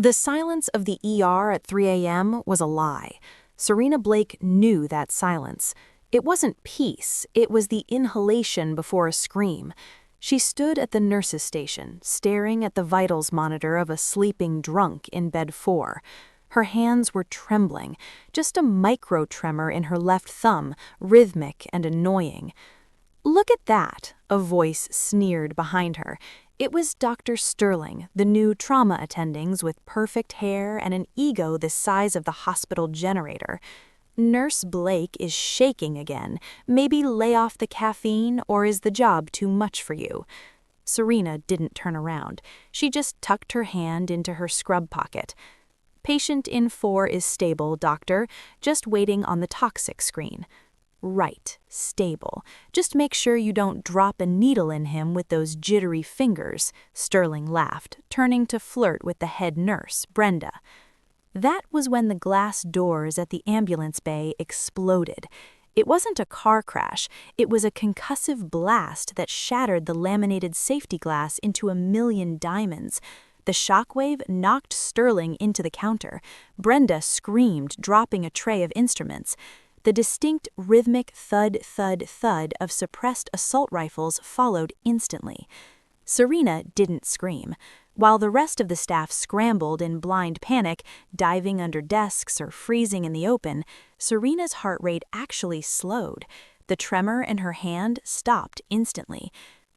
The silence of the ER at 3 a.m. was a lie. Serena Blake knew that silence. It wasn't peace, it was the inhalation before a scream. She stood at the nurse's station, staring at the vitals monitor of a sleeping drunk in bed 4. Her hands were trembling, just a micro-tremor in her left thumb, rhythmic and annoying. "Look at that," a voice sneered behind her. It was Dr. Sterling, the new trauma attendings with perfect hair and an ego the size of the hospital generator. "Nurse Blake is shaking again. Maybe lay off the caffeine, or is the job too much for you?" Serena didn't turn around. She just tucked her hand into her scrub pocket. "Patient in 4 is stable, doctor, just waiting on the toxic screen." "Right, stable. Just make sure you don't drop a needle in him with those jittery fingers," Sterling laughed, turning to flirt with the head nurse, Brenda. That was when the glass doors at the ambulance bay exploded. It wasn't a car crash, it was a concussive blast that shattered the laminated safety glass into a million diamonds. The shockwave knocked Sterling into the counter. Brenda screamed, dropping a tray of instruments. The distinct rhythmic thud, thud, thud of suppressed assault rifles followed instantly. Serena didn't scream. While the rest of the staff scrambled in blind panic, diving under desks or freezing in the open, Serena's heart rate actually slowed. The tremor in her hand stopped instantly.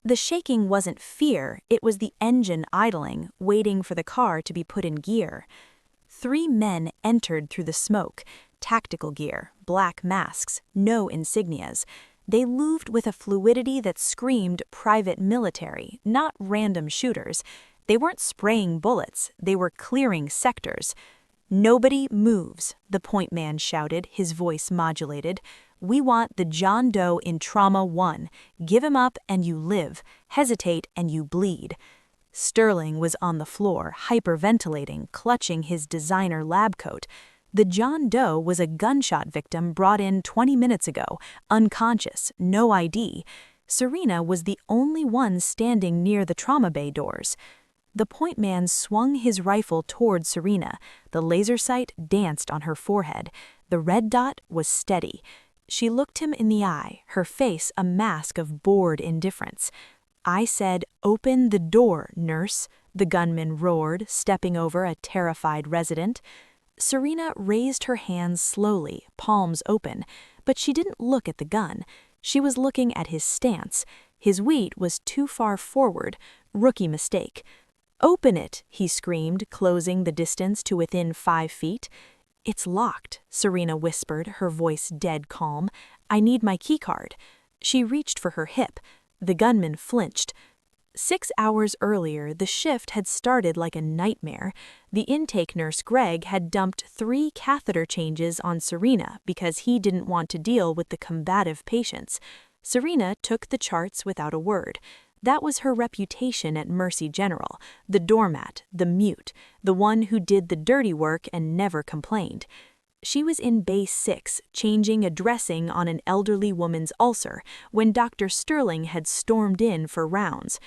The shaking wasn't fear, it was the engine idling, waiting for the car to be put in gear. 3 men entered through the smoke. Tactical gear, black masks, no insignias. They moved with a fluidity that screamed private military, not random shooters. They weren't spraying bullets, they were clearing sectors. "Nobody moves," the point man shouted, his voice modulated. "We want the John Doe in Trauma 1. Give him up and you live. Hesitate and you bleed." Sterling was on the floor, hyperventilating, clutching his designer lab coat. The John Doe was a gunshot victim brought in 20 minutes ago, unconscious, no ID. Serena was the only one standing near the trauma bay doors. The point man swung his rifle toward Serena. The laser sight danced on her forehead. The red dot was steady. She looked him in the eye, her face a mask of bored indifference. "I said, open the door, nurse," the gunman roared, stepping over a terrified resident. Serena raised her hands slowly, palms open, but she didn't look at the gun. She was looking at his stance. His weight was too far forward. Rookie mistake. "Open it," he screamed, closing the distance to within 5 feet. "It's locked," Serena whispered, her voice dead calm. "I need my keycard." She reached for her hip. The gunman flinched. 6 hours earlier, the shift had started like a nightmare. The intake nurse, Greg, had dumped 3 catheter changes on Serena because he didn't want to deal with the combative patients. Serena took the charts without a word. That was her reputation at Mercy General, the doormat, the mute, the one who did the dirty work and never complained. She was in Bay 6, changing a dressing on an elderly woman's ulcer, when Dr. Sterling had stormed in for rounds.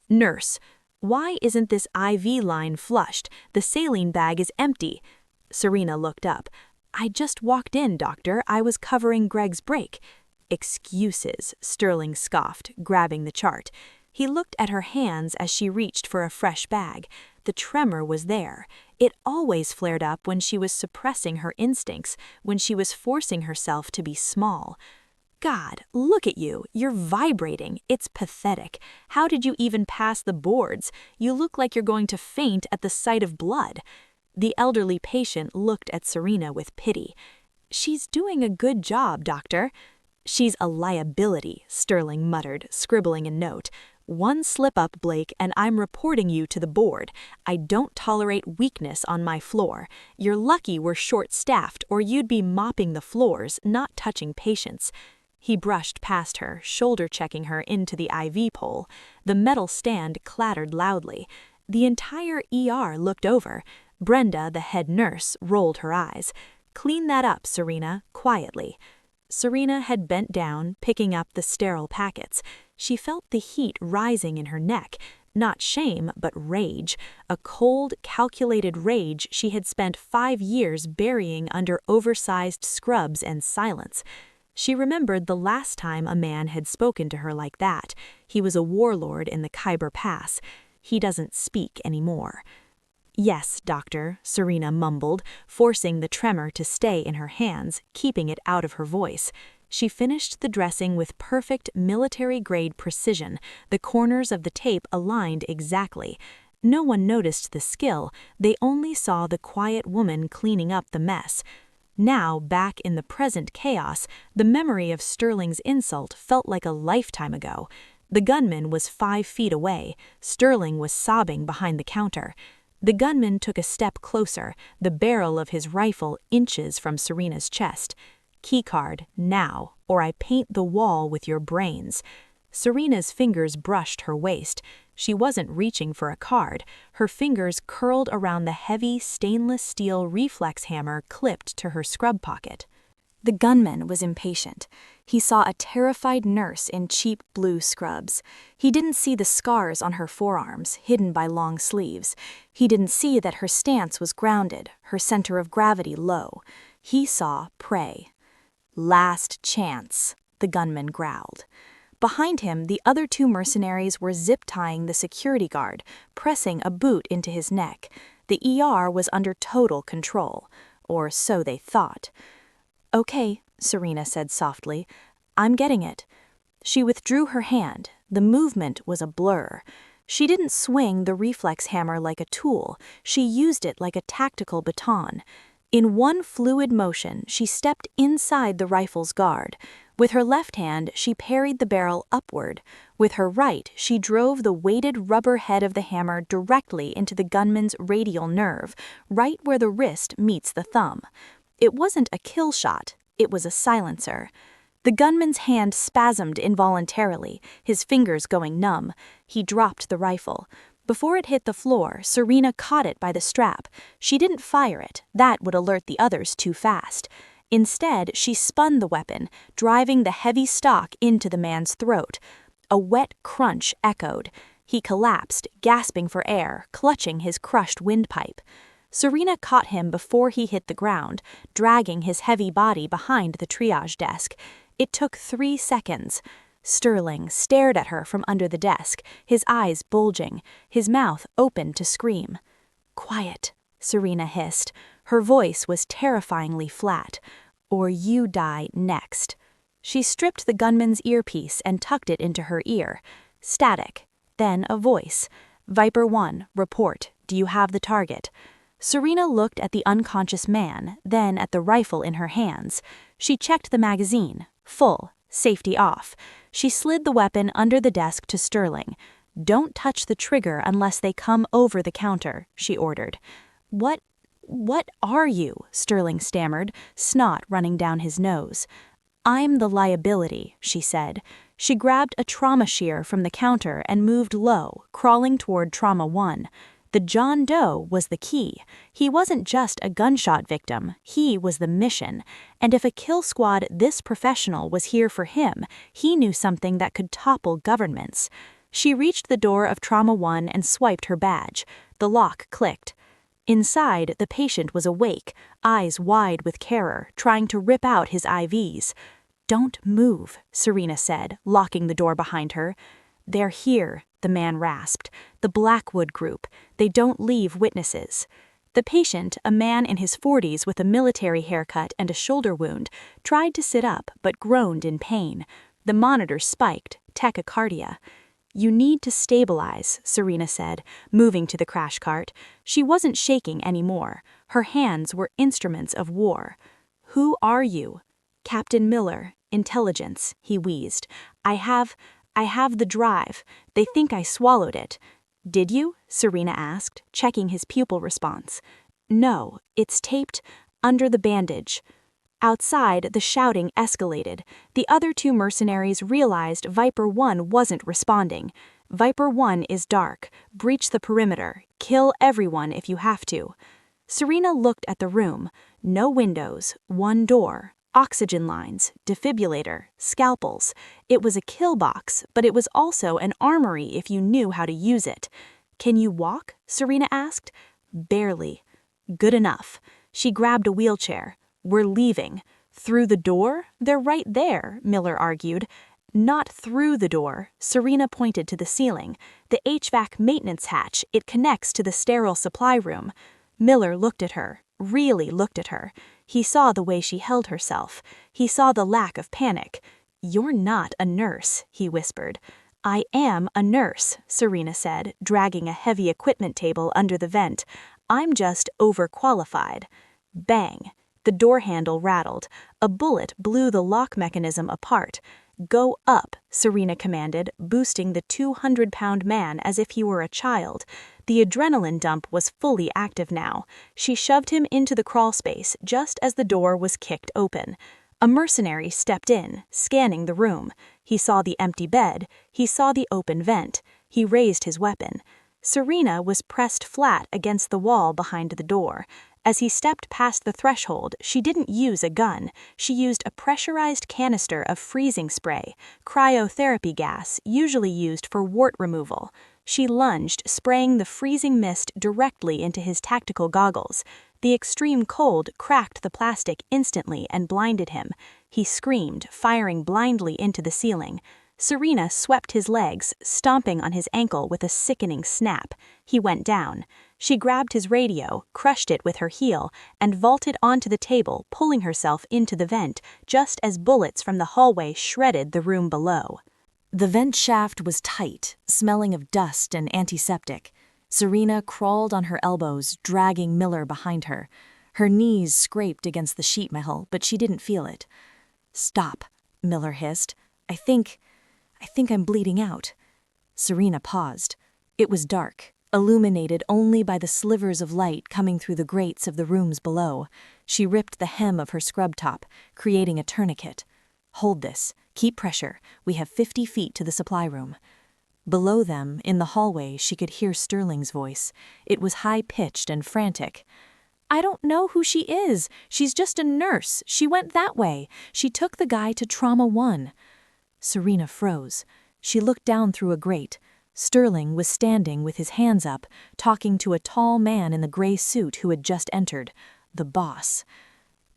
"Nurse, why isn't this IV line flushed? The saline bag is empty." Serena looked up. "I just walked in, doctor. I was covering Greg's break." "Excuses," Sterling scoffed, grabbing the chart. He looked at her hands as she reached for a fresh bag. The tremor was there. It always flared up when she was suppressing her instincts, when she was forcing herself to be small. "God, look at you. You're vibrating. It's pathetic. How did you even pass the boards? You look like you're going to faint at the sight of blood." The elderly patient looked at Serena with pity. "She's doing a good job, doctor." "She's a liability," Sterling muttered, scribbling a note. "One slip-up, Blake, and I'm reporting you to the board. I don't tolerate weakness on my floor. You're lucky we're short-staffed, or you'd be mopping the floors, not touching patients." He brushed past her, shoulder-checking her into the IV pole. The metal stand clattered loudly. The entire ER looked over. Brenda, the head nurse, rolled her eyes. "Clean that up, Serena, quietly." Serena had bent down, picking up the sterile packets. She felt the heat rising in her neck. Not shame, but rage. A cold, calculated rage she had spent 5 years burying under oversized scrubs and silence. She remembered the last time a man had spoken to her like that. He was a warlord in the Khyber Pass. He doesn't speak anymore. "Yes, doctor," Serena mumbled, forcing the tremor to stay in her hands, keeping it out of her voice. She finished the dressing with perfect military-grade precision, the corners of the tape aligned exactly. No one noticed the skill, they only saw the quiet woman cleaning up the mess. Now, back in the present chaos, the memory of Sterling's insult felt like a lifetime ago. The gunman was 5 feet away. Sterling was sobbing behind the counter. The gunman took a step closer, the barrel of his rifle inches from Serena's chest. "Keycard, now, or I paint the wall with your brains." Serena's fingers brushed her waist. She wasn't reaching for a card. Her fingers curled around the heavy stainless steel reflex hammer clipped to her scrub pocket. The gunman was impatient. He saw a terrified nurse in cheap blue scrubs. He didn't see the scars on her forearms, hidden by long sleeves. He didn't see that her stance was grounded, her center of gravity low. He saw prey. "Last chance," the gunman growled. Behind him, the other 2 mercenaries were zip-tying the security guard, pressing a boot into his neck. The ER was under total control, or so they thought. "Okay," Serena said softly. "I'm getting it." She withdrew her hand. The movement was a blur. She didn't swing the reflex hammer like a tool. She used it like a tactical baton. In one fluid motion, she stepped inside the rifle's guard. With her left hand, she parried the barrel upward. With her right, she drove the weighted rubber head of the hammer directly into the gunman's radial nerve, right where the wrist meets the thumb. It wasn't a kill shot, it was a silencer. The gunman's hand spasmed involuntarily, his fingers going numb. He dropped the rifle. Before it hit the floor, Serena caught it by the strap. She didn't fire it, that would alert the others too fast. Instead, she spun the weapon, driving the heavy stock into the man's throat. A wet crunch echoed. He collapsed, gasping for air, clutching his crushed windpipe. Serena caught him before he hit the ground, dragging his heavy body behind the triage desk. It took 3 seconds. Sterling stared at her from under the desk, his eyes bulging, his mouth open to scream. "Quiet," Serena hissed. Her voice was terrifyingly flat. "Or you die next." She stripped the gunman's earpiece and tucked it into her ear. Static. Then a voice. "Viper 1, report. Do you have the target?" Serena looked at the unconscious man, then at the rifle in her hands. She checked the magazine. Full. Safety off. She slid the weapon under the desk to Sterling. "Don't touch the trigger unless they come over the counter," she ordered. What are you?" Sterling stammered, snot running down his nose. "I'm the liability," she said. She grabbed a trauma shear from the counter and moved low, crawling toward Trauma 1. The John Doe was the key. He wasn't just a gunshot victim, he was the mission. And if a kill squad this professional was here for him, he knew something that could topple governments. She reached the door of Trauma 1 and swiped her badge. The lock clicked. Inside, the patient was awake, eyes wide with terror, trying to rip out his IVs. "Don't move," Serena said, locking the door behind her. "They're here," the man rasped. "The Blackwood group. They don't leave witnesses." The patient, a man in his 40s with a military haircut and a shoulder wound, tried to sit up but groaned in pain. The monitor spiked, tachycardia. "You need to stabilize," Serena said, moving to the crash cart. She wasn't shaking anymore. Her hands were instruments of war. "Who are you?" "Captain Miller, intelligence," he wheezed. I have the drive. They think I swallowed it." "Did you?" Serena asked, checking his pupil response. "No, it's taped under the bandage." Outside, the shouting escalated. The other 2 mercenaries realized Viper 1 wasn't responding. "Viper 1 is dark. Breach the perimeter. Kill everyone if you have to." Serena looked at the room. No windows, 1 door. Oxygen lines, defibrillator, scalpels. It was a kill box, but it was also an armory if you knew how to use it. "Can you walk?" Serena asked. "Barely." "Good enough." She grabbed a wheelchair. "We're leaving." "Through the door? They're right there," Miller argued. "Not through the door." Serena pointed to the ceiling. "The HVAC maintenance hatch. It connects to the sterile supply room." Miller looked at her, really looked at her. He saw the way she held herself. He saw the lack of panic. "You're not a nurse," he whispered. "I am a nurse," Serena said, dragging a heavy equipment table under the vent. "I'm just overqualified." Bang! The door handle rattled. A bullet blew the lock mechanism apart. "Go up," Serena commanded, boosting the 200-pound man as if he were a child. The adrenaline dump was fully active now. She shoved him into the crawlspace just as the door was kicked open. A mercenary stepped in, scanning the room. He saw the empty bed. He saw the open vent. He raised his weapon. Serena was pressed flat against the wall behind the door. As he stepped past the threshold, she didn't use a gun. She used a pressurized canister of freezing spray, cryotherapy gas usually used for wart removal. She lunged, spraying the freezing mist directly into his tactical goggles. The extreme cold cracked the plastic instantly and blinded him. He screamed, firing blindly into the ceiling. Serena swept his legs, stomping on his ankle with a sickening snap. He went down. She grabbed his radio, crushed it with her heel, and vaulted onto the table, pulling herself into the vent, just as bullets from the hallway shredded the room below. The vent shaft was tight, smelling of dust and antiseptic. Serena crawled on her elbows, dragging Miller behind her. Her knees scraped against the sheet metal, but she didn't feel it. "Stop," Miller hissed. I think I'm bleeding out." Serena paused. It was dark, illuminated only by the slivers of light coming through the grates of the rooms below. She ripped the hem of her scrub top, creating a tourniquet. "Hold this. Keep pressure. We have 50 feet to the supply room." Below them, in the hallway, she could hear Sterling's voice. It was high-pitched and frantic. "I don't know who she is. She's just a nurse. She went that way. She took the guy to Trauma 1. Serena froze. She looked down through a grate. Sterling was standing with his hands up, talking to a tall man in the gray suit who had just entered, the boss.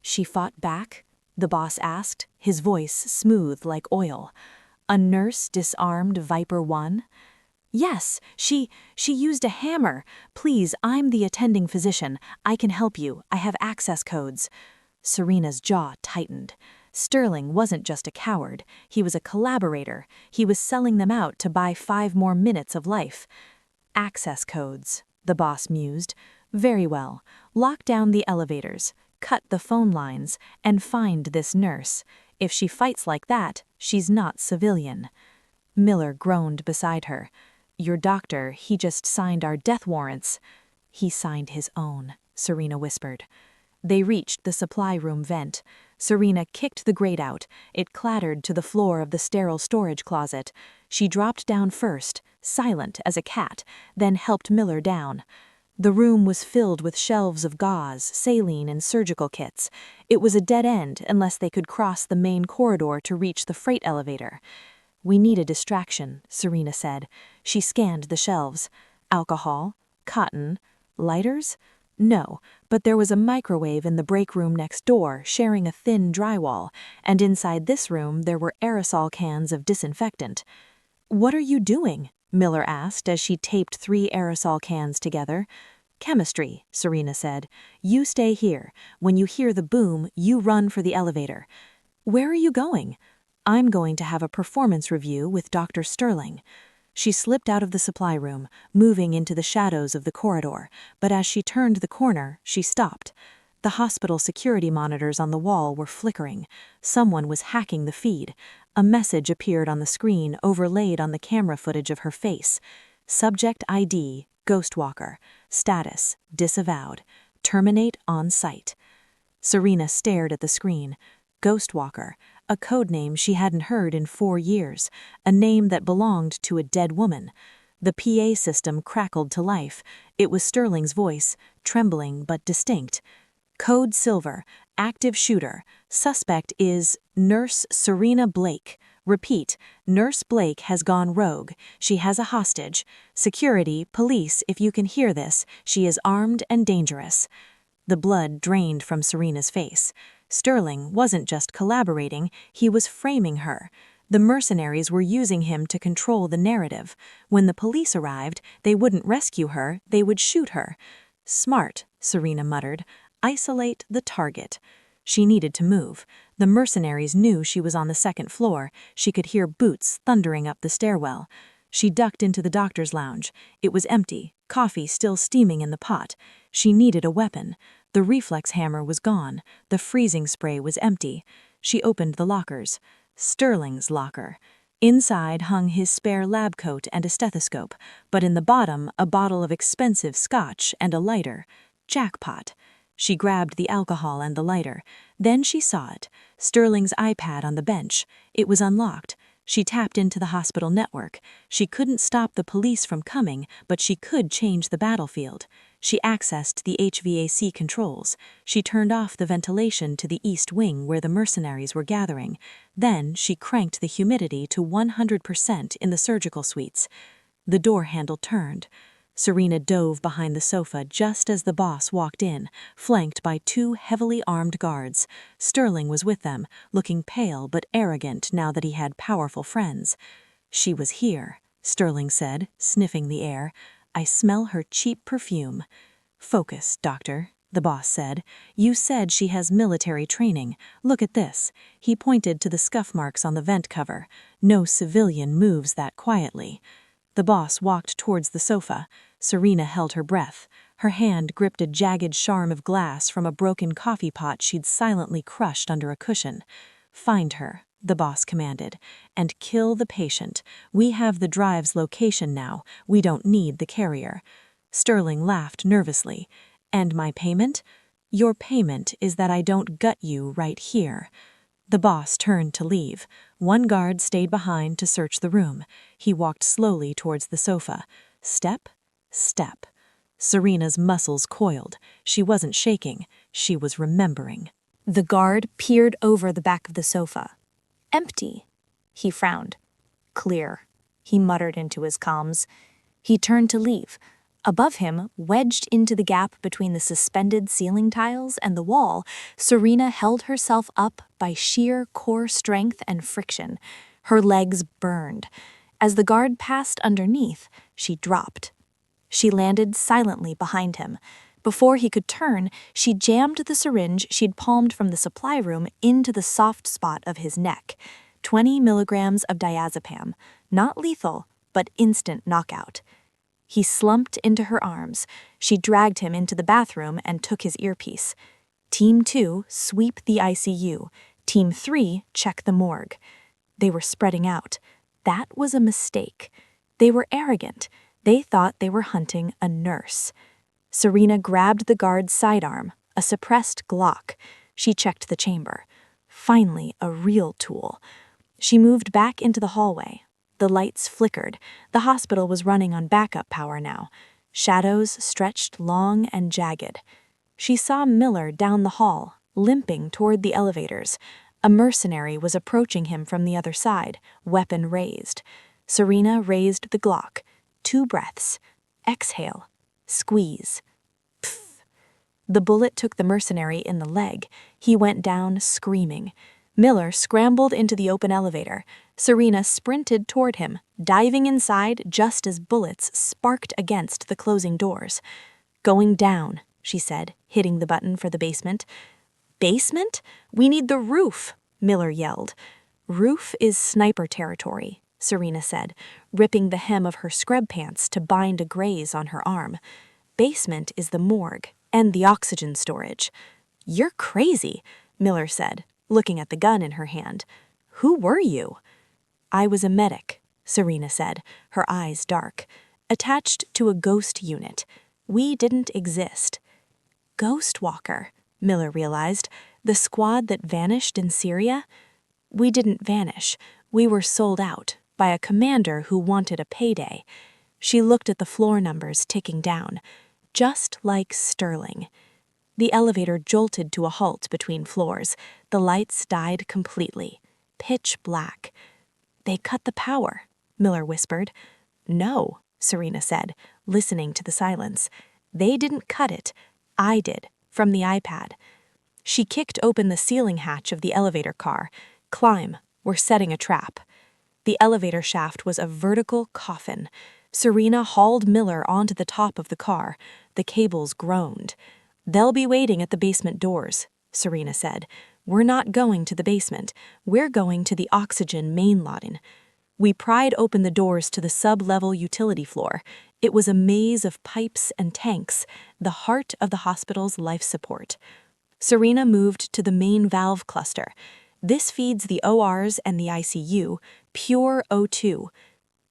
"She fought back?" the boss asked, his voice smooth like oil. "A nurse disarmed Viper 1? "Yes, she used a hammer. Please, I'm the attending physician. I can help you. I have access codes." Serena's jaw tightened. Sterling wasn't just a coward. He was a collaborator. He was selling them out to buy 5 more minutes of life. "Access codes," the boss mused. "Very well. Lock down the elevators, cut the phone lines, and find this nurse. If she fights like that, she's not civilian." Miller groaned beside her. "Your doctor, he just signed our death warrants." "He signed his own," Serena whispered. They reached the supply room vent. Serena kicked the grate out. It clattered to the floor of the sterile storage closet. She dropped down first, silent as a cat, then helped Miller down. The room was filled with shelves of gauze, saline, and surgical kits. It was a dead end unless they could cross the main corridor to reach the freight elevator. "We need a distraction," Serena said. She scanned the shelves. Alcohol? Cotton? Lighters? No, but there was a microwave in the break room next door, sharing a thin drywall, and inside this room there were aerosol cans of disinfectant. "What are you doing?" Miller asked as she taped 3 aerosol cans together. "Chemistry," Serena said. "You stay here. When you hear the boom, you run for the elevator." "Where are you going?" "I'm going to have a performance review with Dr. Sterling." She slipped out of the supply room, moving into the shadows of the corridor, but as she turned the corner, she stopped. The hospital security monitors on the wall were flickering. Someone was hacking the feed. A message appeared on the screen, overlaid on the camera footage of her face. "Subject ID, Ghostwalker. Status, disavowed. Terminate on site." Serena stared at the screen. Ghostwalker, a codename she hadn't heard in 4 years, a name that belonged to a dead woman. The PA system crackled to life. It was Sterling's voice, trembling but distinct. Code Silver, active shooter. Suspect is Nurse Serena Blake. Repeat, Nurse Blake has gone rogue. She has a hostage. Security, police, if you can hear this, she is armed and dangerous. The blood drained from Serena's face. Sterling wasn't just collaborating, he was framing her. The mercenaries were using him to control the narrative. When the police arrived, they wouldn't rescue her, they would shoot her. Smart, Serena muttered. Isolate the target. She needed to move. The mercenaries knew she was on the second floor. She could hear boots thundering up the stairwell. She ducked into the doctor's lounge. It was empty, coffee still steaming in the pot. She needed a weapon. The reflex hammer was gone. The freezing spray was empty. She opened the lockers. Sterling's locker. Inside hung his spare lab coat and a stethoscope, but in the bottom a bottle of expensive scotch and a lighter. Jackpot. She grabbed the alcohol and the lighter. Then she saw it. Sterling's iPad on the bench. It was unlocked. She tapped into the hospital network. She couldn't stop the police from coming, but she could change the battlefield. She accessed the HVAC controls. She turned off the ventilation to the east wing where the mercenaries were gathering. Then she cranked the humidity to 100% in the surgical suites. The door handle turned. Serena dove behind the sofa just as the boss walked in, flanked by two heavily armed guards. Sterling was with them, looking pale but arrogant now that he had powerful friends. She was here, Sterling said, sniffing the air. I smell her cheap perfume. Focus, doctor, the boss said. You said she has military training. Look at this. He pointed to the scuff marks on the vent cover. No civilian moves that quietly. The boss walked towards the sofa. Serena held her breath. Her hand gripped a jagged sharm of glass from a broken coffee pot she'd silently crushed under a cushion. Find her, the boss commanded, and kill the patient. We have the drive's location now. We don't need the carrier. Sterling laughed nervously. And my payment? Your payment is that I don't gut you right here. The boss turned to leave. One guard stayed behind to search the room. He walked slowly towards the sofa. Step, step. Serena's muscles coiled. She wasn't shaking. She was remembering. The guard peered over the back of the sofa. Empty. He frowned. Clear, he muttered into his calms. He turned to leave. Above him, wedged into the gap between the suspended ceiling tiles and the wall, Serena held herself up by sheer core strength and friction. Her legs burned. As the guard passed underneath, she dropped. She landed silently behind him. Before he could turn, she jammed the syringe she'd palmed from the supply room into the soft spot of his neck. 20 milligrams of diazepam. Not lethal, but instant knockout. He slumped into her arms. She dragged him into the bathroom and took his earpiece. Team 2, sweep the ICU. Team 3, check the morgue. They were spreading out. That was a mistake. They were arrogant. They thought they were hunting a nurse. Serena grabbed the guard's sidearm, a suppressed Glock. She checked the chamber. Finally, a real tool. She moved back into the hallway. The lights flickered. The hospital was running on backup power now. Shadows stretched long and jagged. She saw Miller down the hall, limping toward the elevators. A mercenary was approaching him from the other side, weapon raised. Serena raised the Glock. 2 breaths. Exhale. Squeeze. Pff. The bullet took the mercenary in the leg. He went down screaming. Miller scrambled into the open elevator. Serena sprinted toward him, diving inside just as bullets sparked against the closing doors. Going down, she said, hitting the button for the basement. Basement? We need the roof, Miller yelled. Roof is sniper territory, Serena said, ripping the hem of her scrub pants to bind a graze on her arm. Basement is the morgue and the oxygen storage. You're crazy, Miller said, looking at the gun in her hand. Who were you? I was a medic, Serena said, her eyes dark. Attached to a ghost unit. We didn't exist. Ghost Walker, Miller realized. The squad that vanished in Syria? We didn't vanish. We were sold out by a commander who wanted a payday. She looked at the floor numbers ticking down. Just like Sterling. The elevator jolted to a halt between floors. The lights died completely. Pitch black. "They cut the power," Miller whispered. "No," Serena said, listening to the silence. "They didn't cut it. I did, from the iPad." She kicked open the ceiling hatch of the elevator car. "Climb. We're setting a trap." The elevator shaft was a vertical coffin. Serena hauled Miller onto the top of the car. The cables groaned. "They'll be waiting at the basement doors," Serena said. "We're not going to the basement. We're going to the oxygen main line." We pried open the doors to the sub-level utility floor. It was a maze of pipes and tanks, the heart of the hospital's life support. Serena moved to the main valve cluster. "This feeds the ORs and the ICU, pure O2.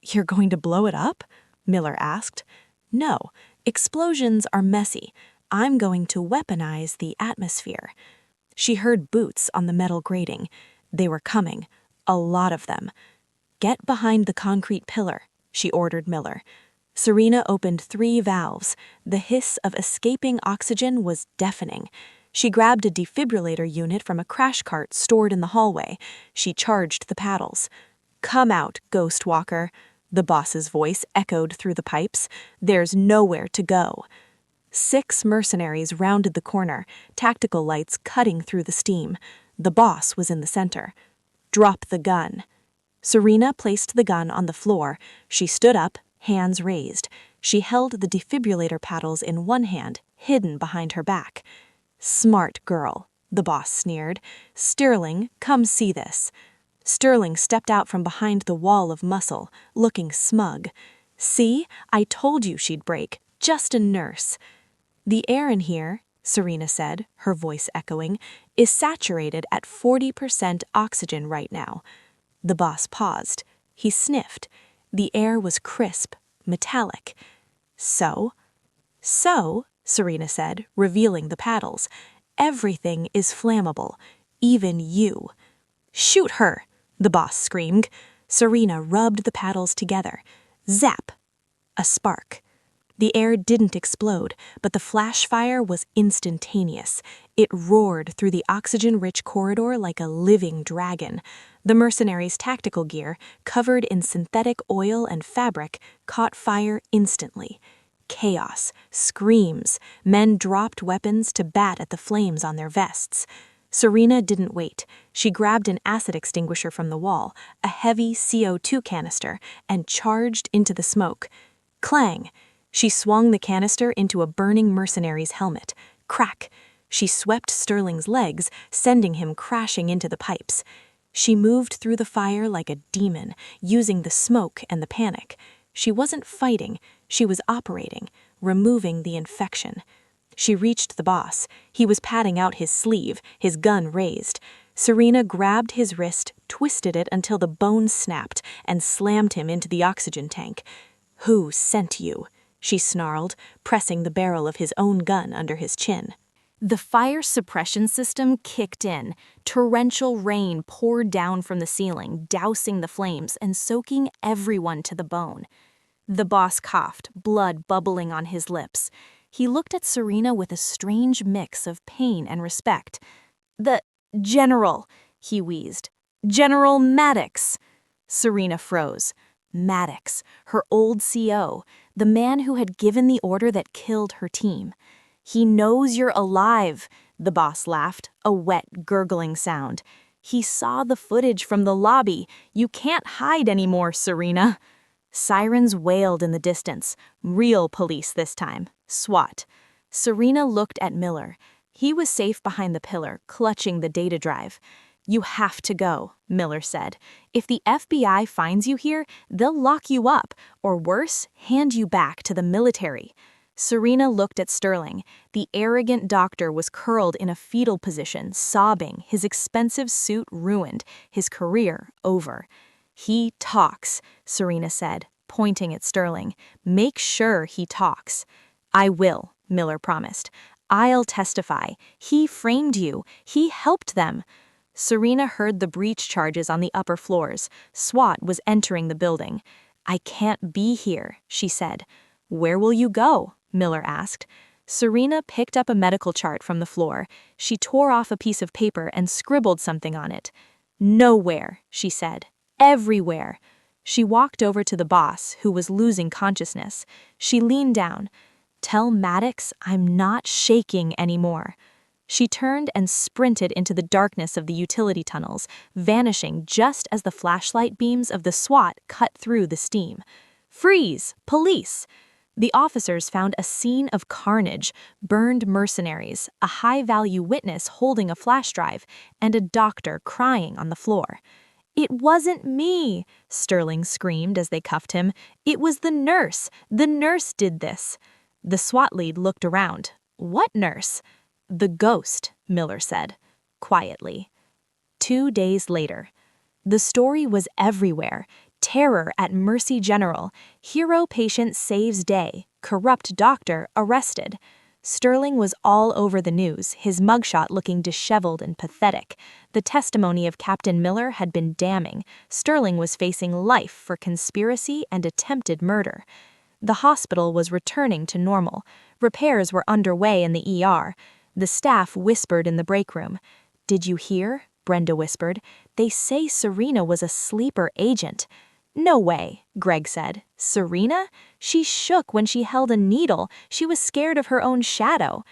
"You're going to blow it up?" Miller asked. "No, explosions are messy. I'm going to weaponize the atmosphere." She heard boots on the metal grating. They were coming, a lot of them. "Get behind the concrete pillar," she ordered Miller. Serena opened 3 valves. The hiss of escaping oxygen was deafening. She grabbed a defibrillator unit from a crash cart stored in the hallway. She charged the paddles. "Come out, Ghost Walker," the boss's voice echoed through the pipes. "There's nowhere to go." 6 mercenaries rounded the corner, tactical lights cutting through the steam. The boss was in the center. "Drop the gun." Serena placed the gun on the floor. She stood up, hands raised. She held the defibrillator paddles in one hand, hidden behind her back. "Smart girl," the boss sneered. "Sterling, come see this." Sterling stepped out from behind the wall of muscle, looking smug. "See, I told you she'd break. Just a nurse." "The air in here," Serena said, her voice echoing, "is saturated at 40% oxygen right now." The boss paused. He sniffed. The air was crisp, metallic. So, Serena said, revealing the paddles, "everything is flammable, even you." "Shoot her!" the boss screamed. Serena rubbed the paddles together. Zap! A spark. The air didn't explode, but the flash fire was instantaneous. It roared through the oxygen-rich corridor like a living dragon. The mercenaries' tactical gear, covered in synthetic oil and fabric, caught fire instantly. Chaos, screams, men dropped weapons to bat at the flames on their vests. Serena didn't wait. She grabbed an acid extinguisher from the wall, a heavy CO2 canister, and charged into the smoke. Clang! She swung the canister into a burning mercenary's helmet. Crack! She swept Sterling's legs, sending him crashing into the pipes. She moved through the fire like a demon, using the smoke and the panic. She wasn't fighting, she was operating, removing the infection. She reached the boss. He was patting out his sleeve, his gun raised. Serena grabbed his wrist, twisted it until the bone snapped, and slammed him into the oxygen tank. "Who sent you?" she snarled, pressing the barrel of his own gun under his chin. The fire suppression system kicked in. Torrential rain poured down from the ceiling, dousing the flames and soaking everyone to the bone. The boss coughed, blood bubbling on his lips. He looked at Serena with a strange mix of pain and respect. "The general," he wheezed. "General Maddox." Serena froze. Maddox, her old CO, the man who had given the order that killed her team. "He knows you're alive," the boss laughed, a wet, gurgling sound. "He saw the footage from the lobby. You can't hide anymore, Serena." Sirens wailed in the distance. Real police this time. SWAT. Serena looked at Miller. He was safe behind the pillar, clutching the data drive. "You have to go," Miller said. "If the FBI finds you here, they'll lock you up, or worse, hand you back to the military." Serena looked at Sterling. The arrogant doctor was curled in a fetal position, sobbing, his expensive suit ruined, his career over. "He talks," Serena said, pointing at Sterling. "Make sure he talks." "I will," Miller promised. "I'll testify. He framed you. He helped them." Serena heard the breach charges on the upper floors. SWAT was entering the building. "I can't be here," she said. "Where will you go?" Miller asked. Serena picked up a medical chart from the floor. She tore off a piece of paper and scribbled something on it. "Nowhere," she said. "Everywhere." She walked over to the boss, who was losing consciousness. She leaned down. "Tell Maddox I'm not shaking anymore." She turned and sprinted into the darkness of the utility tunnels, vanishing just as the flashlight beams of the SWAT cut through the steam. "Freeze! Police!" The officers found a scene of carnage, burned mercenaries, a high-value witness holding a flash drive, and a doctor crying on the floor. "It wasn't me!" Sterling screamed as they cuffed him. "It was the nurse! The nurse did this!" The SWAT lead looked around. "What nurse?" "The ghost," Miller said, quietly. 2 days later. The story was everywhere. Terror at Mercy General. Hero patient saves day. Corrupt doctor arrested. Sterling was all over the news, his mugshot looking disheveled and pathetic. The testimony of Captain Miller had been damning. Sterling was facing life for conspiracy and attempted murder. The hospital was returning to normal. Repairs were underway in the ER. The staff whispered in the break room. "Did you hear?" Brenda whispered. "They say Serena was a sleeper agent." "No way," Greg said. "Serena? She shook when she held a needle. She was scared of her own shadow."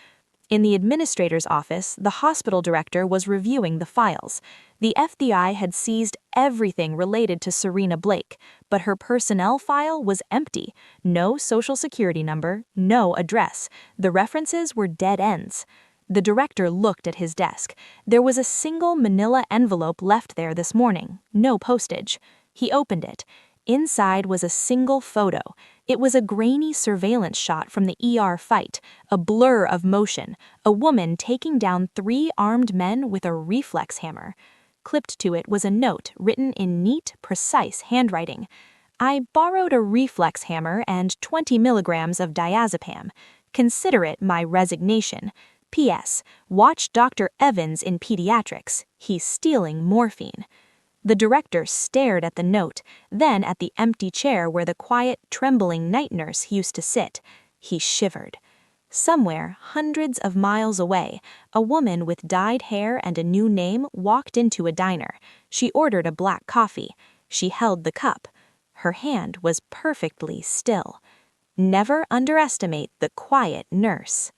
In the administrator's office, the hospital director was reviewing the files. The FBI had seized everything related to Serena Blake, but her personnel file was empty. No social security number, no address. The references were dead ends. The director looked at his desk. There was a single manila envelope left there this morning, no postage. He opened it. Inside was a single photo. It was a grainy surveillance shot from the ER fight, a blur of motion, a woman taking down 3 armed men with a reflex hammer. Clipped to it was a note written in neat, precise handwriting. "I borrowed a reflex hammer and 20 milligrams of diazepam. Consider it my resignation. P.S. Watch Dr. Evans in pediatrics. He's stealing morphine." The director stared at the note, then at the empty chair where the quiet, trembling night nurse used to sit. He shivered. Somewhere, hundreds of miles away, a woman with dyed hair and a new name walked into a diner. She ordered a black coffee. She held the cup. Her hand was perfectly still. Never underestimate the quiet nurse.